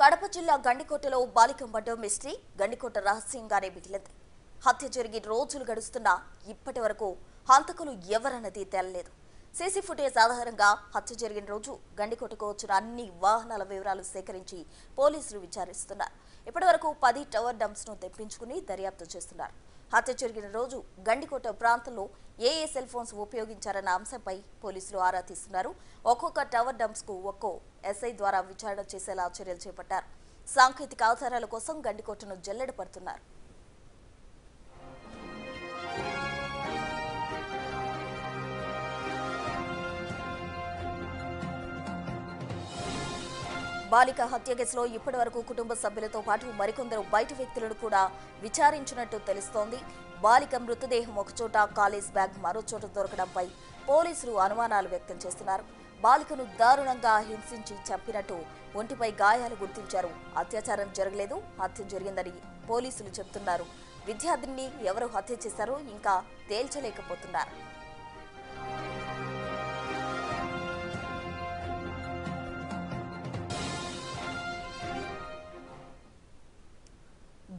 కడప జిల్లా గండికోటలో బాలిక murder mystery Gandikota రహస్యంగానే మిగిలింది. హత్య జరిగి రోజులు గడుస్తున్నా ఇప్పటి వరకు హంతకులు ఎవరన్నది తేలలేదు. సీసీ ఫుటేజ్ ఆధారంగా హత్య జరిగిన రోజు గండికోటకు వచ్చిన అన్ని వాహనాల వివరాలు సేకరించి పోలీసులు విచారిస్తున్నారు. ఇప్పటి వరకు 10 టవర్ డంప్స్ ను తెప్పించుకుని దర్యాప్తు చేస్తున్నారు. హత్య జరిగిన రోజు గండికోట ప్రాంతంలో ఏ సెల్ ఫోన్స్ ఉపయోగించారన్న అంశంపై పోలీసులు ఆరా తీస్తున్నారు. ఒక్కొక్క టవర్ డంప్స్ కు ఒక్కో ఎస్ఐ ద్వారా విచారణ చేసేలా చర్యలు చేపట్టారు. సాంకేతిక ఆధారాల కోసం గండికోటను జల్లెడ పడుతున్నారు. బాలిక హత్య కేసులో ఇప్పటి వరకు కుటుంబ సభ్యులతో పాటు మరికొందరు బయట వ్యక్తులను కూడా విచారించినట్టు తెలుస్తోంది. బాలిక మృతదేహం ఒకచోట, కాలేజ్ బ్యాగ్ మరోచోట దొరకడంపై పోలీసులు అనుమానాలు వ్యక్తం చేస్తున్నారు. బాలికను దారుణంగా హింసించి చంపినట్టు ఒంటిపై గాయాలు గుర్తించారు. అత్యాచారం జరగలేదు, హత్య జరిగిందని పోలీసులు చెబుతున్నారు. విద్యార్థిని ఎవరు హత్య చేశారో ఇంకా తేల్చలేకపోతున్నారు.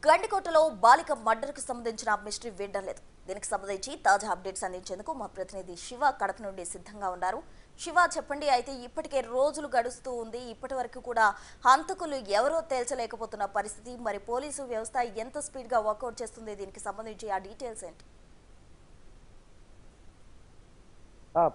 గండికోటలో బాలిక మర్డర్కు సంబంధించిన మిస్టరీ వీడడం లేదు. దీనికి సంబంధించి తాజా అప్డేట్స్ అందించేందుకు మా ప్రతినిధి శివ కడప నుండి సిద్ధంగా ఉన్నారు. శివ, చెప్పండి. అయితే ఇప్పటికే రోజులు గడుస్తూ ఉంది, ఇప్పటి వరకు కూడా హంతకులు ఎవరో తేల్చలేకపోతున్న పరిస్థితి. మరి పోలీసు వ్యవస్థ ఎంత స్పీడ్ గా వర్కౌట్ చేస్తుంది, దీనికి సంబంధించి ఆ డీటెయిల్స్ ఏంటి?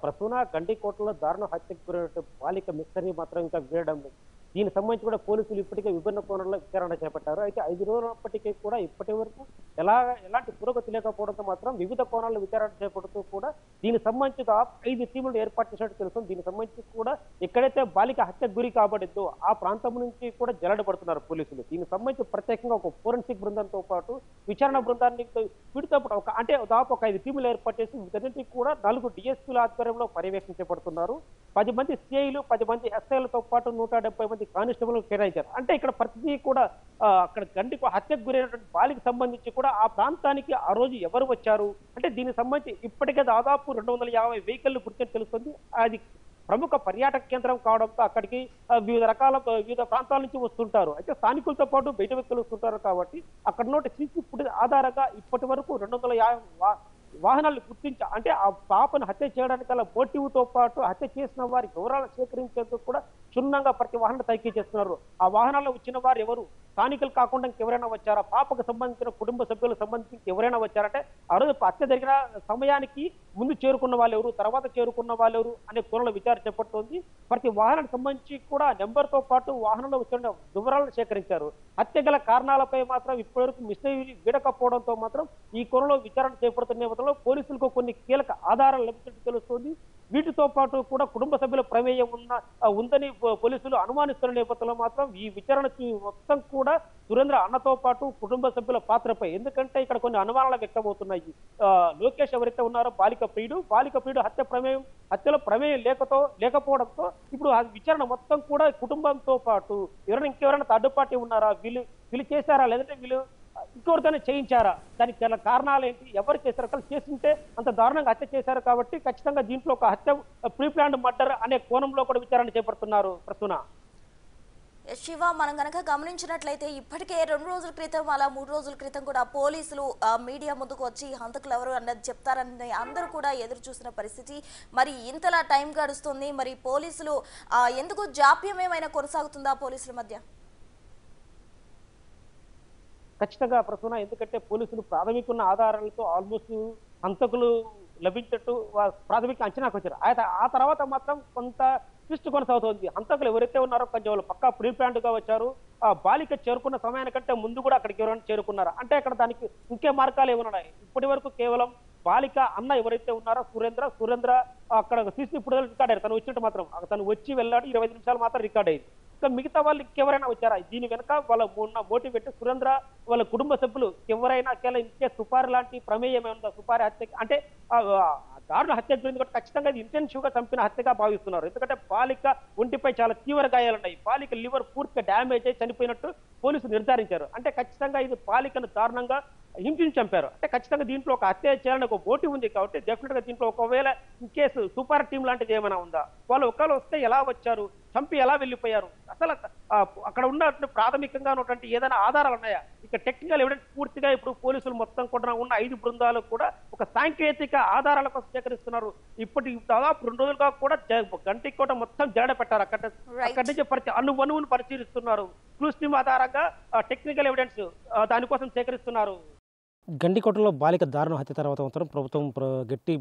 ప్రసూన, గండికోటలో దారుణ హత్యకు గురైన బాలిక మిస్టరీ మాత్రం ఇంకా వీడడం లేదు. దీనికి సంబంధించి కూడా పోలీసులు ఇప్పటికే విభిన్న కోణంలో విచారణ చేపట్టారు. అయితే 5 రోజులప్పటికీ కూడా ఇప్పటి వరకు ఎలాంటి పురోగతి లేకపోవడంతో మాత్రం వివిధ కోణాల్లో విచారణ చేపడుతూ కూడా దీనికి సంబంధించి 5 టీములు ఏర్పాటు చేసినట్టు తెలుస్తుంది. దీనికి సంబంధించి కూడా ఎక్కడైతే బాలిక హత్యకు గురి కాబడిందో ఆ ప్రాంతం నుంచి కూడా జల్లడబడుతున్నారు పోలీసులు. దీనికి సంబంధించి ప్రత్యేకంగా ఒక ఫోరెన్సిక్ బృందంతో పాటు విచారణ బృందాన్ని వీటితో పాటు దాదాపు ఒక 5 టీములు ఏర్పాటు చేసి వీటన్నింటికి కూడా 4 డిఎస్పీల ఆధ్వర్యంలో పర్యవేక్షణ చేపడుతున్నారు. 10 మంది సిఐలు, 10 మంది ఎస్ఐలతో పాటు 170 మంది కానిస్టేబుల్ కేటాయించారు. అంటే ఇక్కడ ప్రతిదీ కూడా అక్కడ గండికో హత్యకు గురైనటువంటి బాలికి సంబంధించి కూడా ఆ ప్రాంతానికి ఆ రోజు ఎవరు వచ్చారు అంటే దీనికి సంబంధించి ఇప్పటికే దాదాపు 250 వెహికల్ గుర్తించి తెలుస్తుంది. అది ప్రముఖ పర్యాటక కేంద్రం కావడంతో అక్కడికి వివిధ ప్రాంతాల నుంచి వస్తుంటారు. అయితే స్థానికులతో పాటు బయట వ్యక్తులు వస్తుంటారు కాబట్టి అక్కడ నోటి సీసీ ఫుటేజ్ ఆధారంగా ఇప్పటి వరకు 250 వాహనాలు గుర్తించి అంటే ఆ పాపను హత్య చేయడానికి గల మోటివ్తో పాటు హత్య చేసిన వారి వివరాలు సేకరించేందుకు కూడా క్షుణ్ణంగా ప్రతి వాహనం తనిఖీ చేస్తున్నారు. ఆ వాహనాల్లో వచ్చిన వారు ఎవరు, స్థానికులు కాకుండా ఇంకెవరైనా వచ్చారా, పాపకు సంబంధించిన కుటుంబ సభ్యులకు సంబంధించి ఎవరైనా వచ్చారంటే ఆ రోజు హత్య జరిగిన సమయానికి ముందు చేరుకున్న వాళ్ళు ఎవరు, తర్వాత చేరుకున్న వాళ్ళు ఎవరు అనే కోణంలో విచారణ చేపడుతోంది. ప్రతి వాహనానికి సంబంధించి కూడా నెంబర్తో పాటు వాహనంలో వచ్చిన వివరాలను సేకరించారు. హత్య గల కారణాలపై మాత్రం ఇప్పటివరకు మిస్టరీ వీడకపోవడంతో మాత్రం ఈ కోణంలో విచారణ చేపడుతున్న నేపథ్యంలో పోలీసులకు కొన్ని కీలక ఆధారాలు లభించినట్టు తెలుస్తోంది. వీటితో పాటు కూడా కుటుంబ సభ్యుల ప్రమేయం ఉందని పోలీసులు అనుమానిస్తున్న నేపథ్యంలో మాత్రం ఈ విచారణ మొత్తం కూడా సురేంద్ర అన్నతో పాటు కుటుంబ సభ్యుల పాత్రపై, ఎందుకంటే ఇక్కడ కొన్ని అనుమానాలు వ్యక్తమవుతున్నాయి. లోకేష్ ఎవరైతే ఉన్నారో బాలిక ప్రియుడు హత్యలో ప్రమేయం లేకపోవడంతో ఇప్పుడు ఆ విచారణ మొత్తం కూడా కుటుంబంతో పాటు ఇంకెవరైనా థర్డ్ పార్టీ ఉన్నారా, వీళ్ళు చేశారా, లేదంటే వీళ్ళు ఇంకొకరితోనే చేయించారా, దానికి గల కారణాలు ఏంటి, ఎవరు చేశారు, అక్కడ చేస్తుంటే అంత దారుణంగా హత్య చేశారు కాబట్టి ఖచ్చితంగా దీంట్లో ఒక హత్య ప్రీ ప్లాన్డ్ మర్డర్ అనే కోణంలో కూడా విచారణ చేపడుతున్నారు. ప్రసూన, శివ, మనం గనక గమనించినట్లయితే ఇప్పటికే 2 రోజుల క్రితం అలా 3 రోజుల క్రితం కూడా పోలీసులు మీడియా ముందుకు వచ్చి హంతకులు ఎవరు అన్నది చెప్తారని అందరూ కూడా ఎదురు చూసిన పరిస్థితి. మరి ఇంతలా టైం గడుస్తుంది, మరి పోలీసులు ఎందుకు జాప్యం ఏమైనా కొనసాగుతుందా పోలీసుల మధ్య? ఖచ్చితంగా ప్రసూన, ఎందుకంటే పోలీసులు ప్రాథమిక ఆధారాలతో ఆల్మోస్ట్ హంతకులు లభించట్టు ప్రాథమిక అంచనాకు వచ్చారు. ఆ తర్వాత మాత్రం కొంత ట్విస్ట్ కొనసాగుతోంది. హంతకులు ఎవరైతే ఉన్నారో కొంచెం వాళ్ళు పక్కా ప్రీ ప్లాన్డ్ గా వచ్చారు. ఆ బాలిక చేరుకున్న సమయానికంటే ముందు కూడా అక్కడికి ఎవరైనా చేరుకున్నారు అంటే అక్కడ దానికి ఇంకే మార్గాలు ఏమన్నాయి. ఇప్పటి వరకు కేవలం బాలిక అన్న ఎవరైతే ఉన్నారో సురేంద్ర అక్కడ సీసీ ఫుటేజ్ రికార్డ్ అయ్యారు. తను వచ్చినట్టు మాత్రం తను వచ్చి వెళ్ళాడు, 25 నిమిషాలు మాత్రం రికార్డ్ అయ్యింది. ఇంకా మిగతా వాళ్ళు ఇంకెవరైనా వచ్చారా, దీని వెనక వాళ్ళ మోటివ్ పెట్టి సురేంద్ర వాళ్ళ కుటుంబ సభ్యులు ఎవరైనా ఇంకే సుపారి లాంటి ప్రమేయం ఏముందా, సుపారి హత్య అంటే దారుణ హత్య గురించి కూడా ఖచ్చితంగా ఇంటెన్సివ్ గా చంపిన హత్యగా భావిస్తున్నారు. ఎందుకంటే బాలిక ఒంటిపై చాలా తీవ్ర గాయాలున్నాయి. బాలిక లివర్ పూర్తిగా డ్యామేజ్ అయి చనిపోయినట్టు పోలీసులు నిర్ధారించారు. అంటే ఖచ్చితంగా ఇది బాలికను దారుణంగా హింసించి చంపారు. అంటే ఖచ్చితంగా దీంట్లో ఒక హత్య చేయాలని ఒక మోటివ్ ఉంది కాబట్టి డెఫినెట్ గా దీంట్లో ఒకవేళ ఇన్ కేసు సూపర్ టీం లాంటిది ఏమైనా ఉందా, వాళ్ళు ఒకవేళ వస్తే ఎలా వచ్చారు, చంపి ఎలా వెళ్ళిపోయారు? అసలు అక్కడ ఉన్నటువంటి ప్రాథమికంగా ఉన్నటువంటి ఏదైనా ఆధారాలు ఉన్నాయా? ఇక టెక్నికల్ ఎవిడెన్స్ పూర్తిగా ఇప్పుడు పోలీసులు మొత్తం కూడా ఉన్న 5 బృందాలు కూడా ఒక సాంకేతిక ఆధారాల కోసం సేకరిస్తున్నారు. ఇప్పటి దాదాపు 2 రోజులుగా కూడా గంటికోట మొత్తం జాడ పెట్టారు. అక్కడి నుంచి అణువును పరిశీలిస్తున్నారు. క్లూస్ టీమ్ ఆధారంగా టెక్నికల్ ఎవిడెన్స్ దానికోసం సేకరిస్తున్నారు. గండికోటలో బాలిక దారుణ హత్య తర్వాత మాత్రం ప్రభుత్వం గట్టి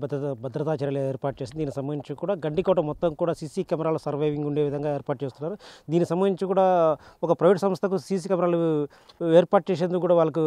భద్రతా చర్యలు ఏర్పాటు చేసింది. దీనికి సంబంధించి కూడా గండికోట మొత్తం కూడా సీసీ కెమెరాల సర్వైవింగ్ ఉండే విధంగా ఏర్పాటు చేస్తున్నారు. దీనికి సంబంధించి కూడా ఒక ప్రైవేట్ సంస్థకు సీసీ కెమెరాలు ఏర్పాటు చేసేందుకు కూడా వాళ్ళకు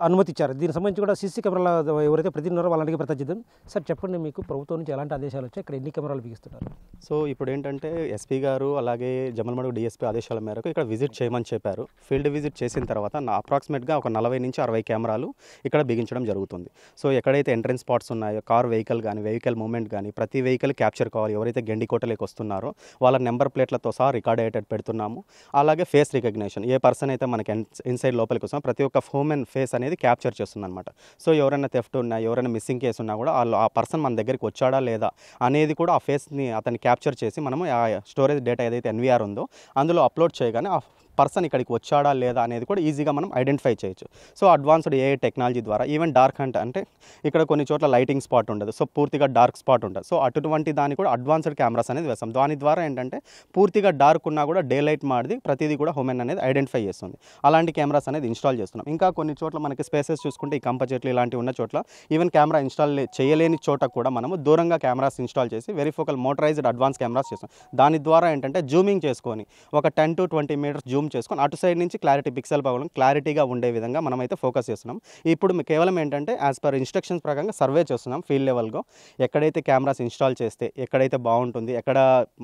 అనుమతి ఇచ్చారు. దీనికి సంబంధించి కూడా సీసీ కెమెరాల ఎవరైతే ప్రతినిధున్నారో వాళ్ళకి ప్రతిద్దాం. సార్ చెప్పండి, మీకు ప్రభుత్వం నుంచి ఎలాంటి ఆదేశాలు వచ్చాయి? ఇక్కడ ఎన్ని కెమెరాలు బిగిస్తున్నారు? సో ఇప్పుడు ఏంటంటే ఎస్పీ గారు అలాగే జమ్మలమడుగు డిఎస్పీ ఆదేశాల మేరకు ఇక్కడ విజిట్ చేయమని చెప్పారు. ఫీల్డ్ విజిట్ చేసిన తర్వాత అప్రాక్సిమేట్గా ఒక 40 నుంచి 60 కెమెరాలు ఇక్కడ బిగించడం జరుగుతుంది. సో ఎక్కడైతే ఎంట్రెన్స్ స్పాట్స్ ఉన్నాయో, కార్ వెహికల్ కానీ వెహికల్ మూవ్మెంట్ కానీ ప్రతి వెహికల్ క్యాప్చర్ కావాలి. ఎవరైతే గండికోటలోకి వస్తున్నారో వాళ్ళ నెంబర్ ప్లేట్లతో సహా రికార్డ్ అయ్యేటట్టు పెడుతున్నాము. అలాగే ఫేస్ రికగ్నిషన్, ఏ పర్సన్ అయితే మనకి ఇన్సైడ్ లోపలికి వస్తున్నామో ప్రతి ఒక్క హ్యూమన్ ఫేస్ అనేది క్యాప్చర్ చేస్తుంది అనమాట. సో ఎవరైనా థెఫ్ట్ ఉన్నా, ఎవరైనా మిస్సింగ్ కేసు ఉన్నా కూడా ఆ పర్సన్ మన దగ్గరికి వచ్చాడా లేదా అనేది కూడా ఆ ఫేస్ని అతన్ని క్యాప్చర్ చేసి మనము ఆ స్టోరేజ్ డేటా ఏదైతే ఎన్వీఆర్ ఉందో అందులో అప్లోడ్ చేయగానే ఆ పర్సన్ ఇక్కడికి వచ్చాడా లేదా అనేది కూడా ఈజీగా మనం ఐడెంటిఫై చేయొచ్చు. సో అడ్వాన్స్డ్ ఏఐ టెక్నాలజీ ద్వారా ఈవెన్ డార్క్ హంట్ అంటే ఇక్కడ కొన్ని చోట్ల లైటింగ్ స్పాట్ ఉండదు, సో పూర్తిగా డార్క్ స్పాట్ ఉంటుంది. సో అటువంటి దాన్ని కూడా అడ్వాన్స్డ్ కెమెరాస్ అనేది వేస్తాం. దాని ద్వారా ఏంటంటే పూర్తిగా డార్క్ ఉన్నా కూడా డే లైట్ మాడిది ప్రతిదీ కూడా హ్యూమన్ అనేది ఐడెంటిఫై చేస్తుంది. అలాంటి కెమెరాస్ అనేది ఇన్స్టాల్ చేస్తున్నాం. ఇంకా కొన్ని చోట్ల మనకి స్పేసెస్ చూసుకుంటే ఈ కంప చెట్లు ఇలాంటివి ఉన్న చోట్ల ఈవెన్ కెమెరా ఇన్స్టాల్ చేయలేని చోట కూడా మనము దూరంగా కెమెరాస్ ఇన్స్టాల్ చేసి వెరిఫోకల్ మోటరైజ్డ్ అడ్వాన్స్ కెమెరాస్ చేస్తాం. దాని ద్వారా ఏంటంటే జూమింగ్ చేసుకొని ఒక 10 to 20 మీటర్స్ జూమ్ చేసుకొని అటు సైడ్ నుంచి క్లారిటీ పిక్సెల్ పవర్ క్లారిటీగా ఉండే విధంగా మనమైతే ఫోకస్ చేస్తున్నాం. ఇప్పుడు కేవలం ఏంటంటే యాజ్ పర్ ఇన్స్ట్రక్షన్స్ ప్రకారంగా సర్వే చేస్తున్నాం ఫీల్డ్ లెవెల్గా. ఎక్కడైతే కెమెరాస్ ఇన్స్టాల్ చేస్తే ఎక్కడైతే బాగుంటుంది, ఎక్కడ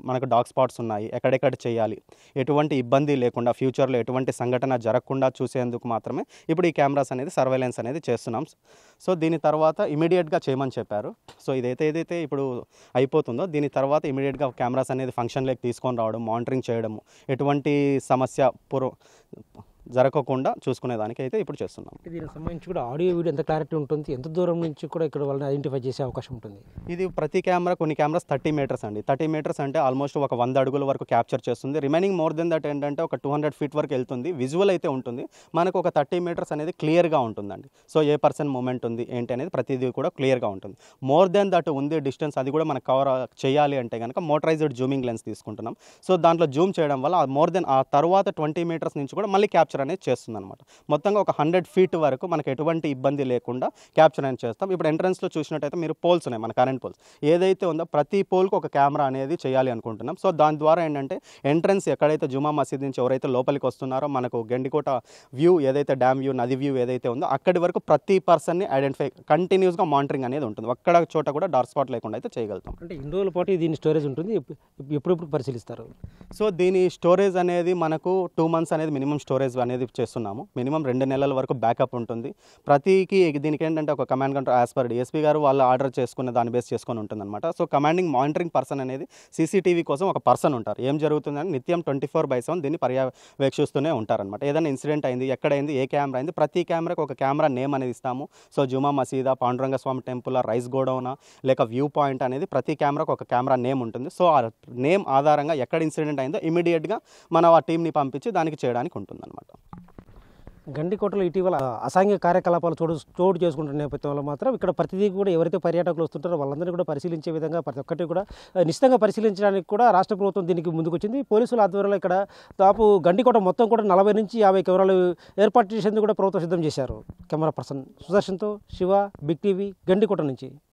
మనకు డార్క్ స్పాట్స్ ఉన్నాయి, ఎక్కడెక్కడ చేయాలి, ఎటువంటి ఇబ్బంది లేకుండా ఫ్యూచర్లో ఎటువంటి సంఘటన జరగకుండా చూసేందుకు మాత్రమే ఇప్పుడు ఈ కెమెరాస్ అనేది సర్వేలెన్స్ అనేది చేస్తున్నాం. సో దీని తర్వాత ఇమీడియట్గా చేయమని చెప్పారు. సో ఏదైతే ఇప్పుడు అయిపోతుందో దీని తర్వాత ఇమీడియట్గా కెమెరాస్ అనేది ఫంక్షన్లోకి తీసుకొని రావడం, మానిటరింగ్ చేయడము, ఎటువంటి సమస్య జరగకుండా చూసుకునేదానికి అయితే ఇప్పుడు చేస్తున్నాం. దీనికి సంబంధించి కూడా ఆడియో వీడియో ఎంత క్లారిటీ ఉంటుంది, ఎంత దూరం నుంచి కూడా ఇక్కడ వాళ్ళని ఐడెంటిఫై చేసే అవకాశం ఉంటుంది? ఇది ప్రతి కెమెరా, కొన్ని కెమెరాస్ 30 మీటర్స్ అండి. 30 మీటర్స్ అంటే ఆల్మోస్ట్ ఒక 100 అడుగుల వరకు క్యాప్చర్ చేస్తుంది. రిమైనింగ్ మోర్ దెన్ దట్ ఏంటంటే ఒక 200 ఫీట్ వరకు వెళ్తుంది. విజువల్ అయితే ఉంటుంది. మనకు ఒక 30 మీటర్స్ అనేది క్లియర్గా ఉంటుందండి. సో ఏ పర్సన్ మూమెంట్ ఉంది ఏంటి అనేది ప్రతిదీ కూడా క్లియర్గా ఉంటుంది. మోర్ దెన్ దట్ ఉంది డిస్టెన్స్, అది కూడా మనకు కవర్ చేయాలి అంటే కనుక మోటరైజ్డ్ జూమింగ్ లెన్స్ తీసుకుంటున్నాం. సో దాంట్లో జూమ్ చేయడం వల్ల మోర్ దెన్ ఆ తర్వాత 20 మీటర్స్ నుంచి కూడా మళ్ళీ క్యాప్చర్ అనేది చేస్తుంది అనమాట. మొత్తంగా ఒక 100 ఫీట్ వరకు మనకు ఎటువంటి ఇబ్బంది లేకుండా క్యాప్చర్ అనేది చేస్తాం. ఇప్పుడు ఎంట్రన్స్లో చూసినట్టయితే మీరు పోల్స్ ఉన్నాయి, మన కరెంట్ పోల్స్ ఏదైతే ఉందో ప్రతి పోల్కి ఒక కెమెరా అనేది చేయాలి అనుకుంటున్నాం. సో దాని ద్వారా ఏంటంటే ఎంట్రన్స్ ఎక్కడైతే జుమా మసీద్ నుంచి ఎవరైతే లోపలికి వస్తున్నారో మనకు గండికోట వ్యూ ఏదైతే డ్యామ్ వ్యూ, నది వ్యూ ఏదైతే ఉందో అక్కడి వరకు ప్రతి పర్సన్ని ఐడెంటిఫై కంటిన్యూస్గా మానిటరింగ్ అనేది ఉంటుంది. ఒక్కడ చోట కూడా డార్క్ స్పాట్ లేకుండా అయితే చేయగలుగుతాం. అంటే ఇన్ని రోజుల పాటు దీని స్టోరేజ్ ఉంటుంది, ఎప్పుడెప్పుడు పరిశీలిస్తారు? సో దీని స్టోరేజ్ అనేది మనకు 2 months అనేది మినిమం స్టోరేజ్ అనేది చేస్తున్నాము. మినిమం 2 నెలల వరకు బ్యాకప్ ఉంటుంది. ప్రతికి దీనికి ఏంటంటే ఒక command control as per DSP గారు వాళ్ళు ఆర్డర్ చేసుకున్న దాన్ని బేస్ చేసుకొని ఉంటుందన్నమాట. సో కమాండింగ్ మానిటరింగ్ పర్సన్ అనేది సీసీటీవీ కోసం ఒక పర్సన్ ఉంటారు. ఏం జరుగుతుందని నిత్యం 24/7 దీన్ని పర్యవేక్షిస్తూనే ఉంటారనమాట. ఏదైనా ఇన్సిడెంట్ అయింది, ఎక్కడైంది, ఏ కెమెరా అయింది, ప్రతి కెమెరాకి ఒక కెమెరా నేమ్ అనేది ఇస్తాము. సో జుమా మసీదా, పాండురంగ స్వామి టెంపుల్, రైస్ గోడౌనా, లేక వ్యూ పాయింట్ అనేది ప్రతి కెమెరాకి ఒక కెమెరా నేమ్ ఉంటుంది. సో ఆ నేమ్ ఆధారంగా ఎక్కడ ఇన్సిడెంట్ అయిందో ఇమీడియట్గా మనం ఆ టీంని పంపించి దానికి చేయడానికి ఉంటుందన్నమాట. గండికోటలో ఇటీవల అసాంఘిక కార్యకలాపాలు చోటు చేసుకుంటున్న నేపథ్యంలో మాత్రం ఇక్కడ ప్రతిదీ కూడా ఎవరైతే పర్యాటకులు వస్తుంటారో వాళ్ళందరినీ కూడా పరిశీలించే విధంగా ప్రతి ఒక్కటి కూడా నిశ్చితంగా పరిశీలించడానికి కూడా రాష్ట్ర ప్రభుత్వం దీనికి ముందుకొచ్చింది. పోలీసుల ఆధ్వర్యంలో ఇక్కడ దాదాపు గండికోట మొత్తం కూడా 40 నుంచి 50 కెమెరాలు ఏర్పాటు చేసేందుకు కూడా ప్రభుత్వం సిద్ధం చేశారు. కెమెరా పర్సన్ సుదర్శన్తో శివ, బిగ్ టీవీ, గండికోట నుంచి.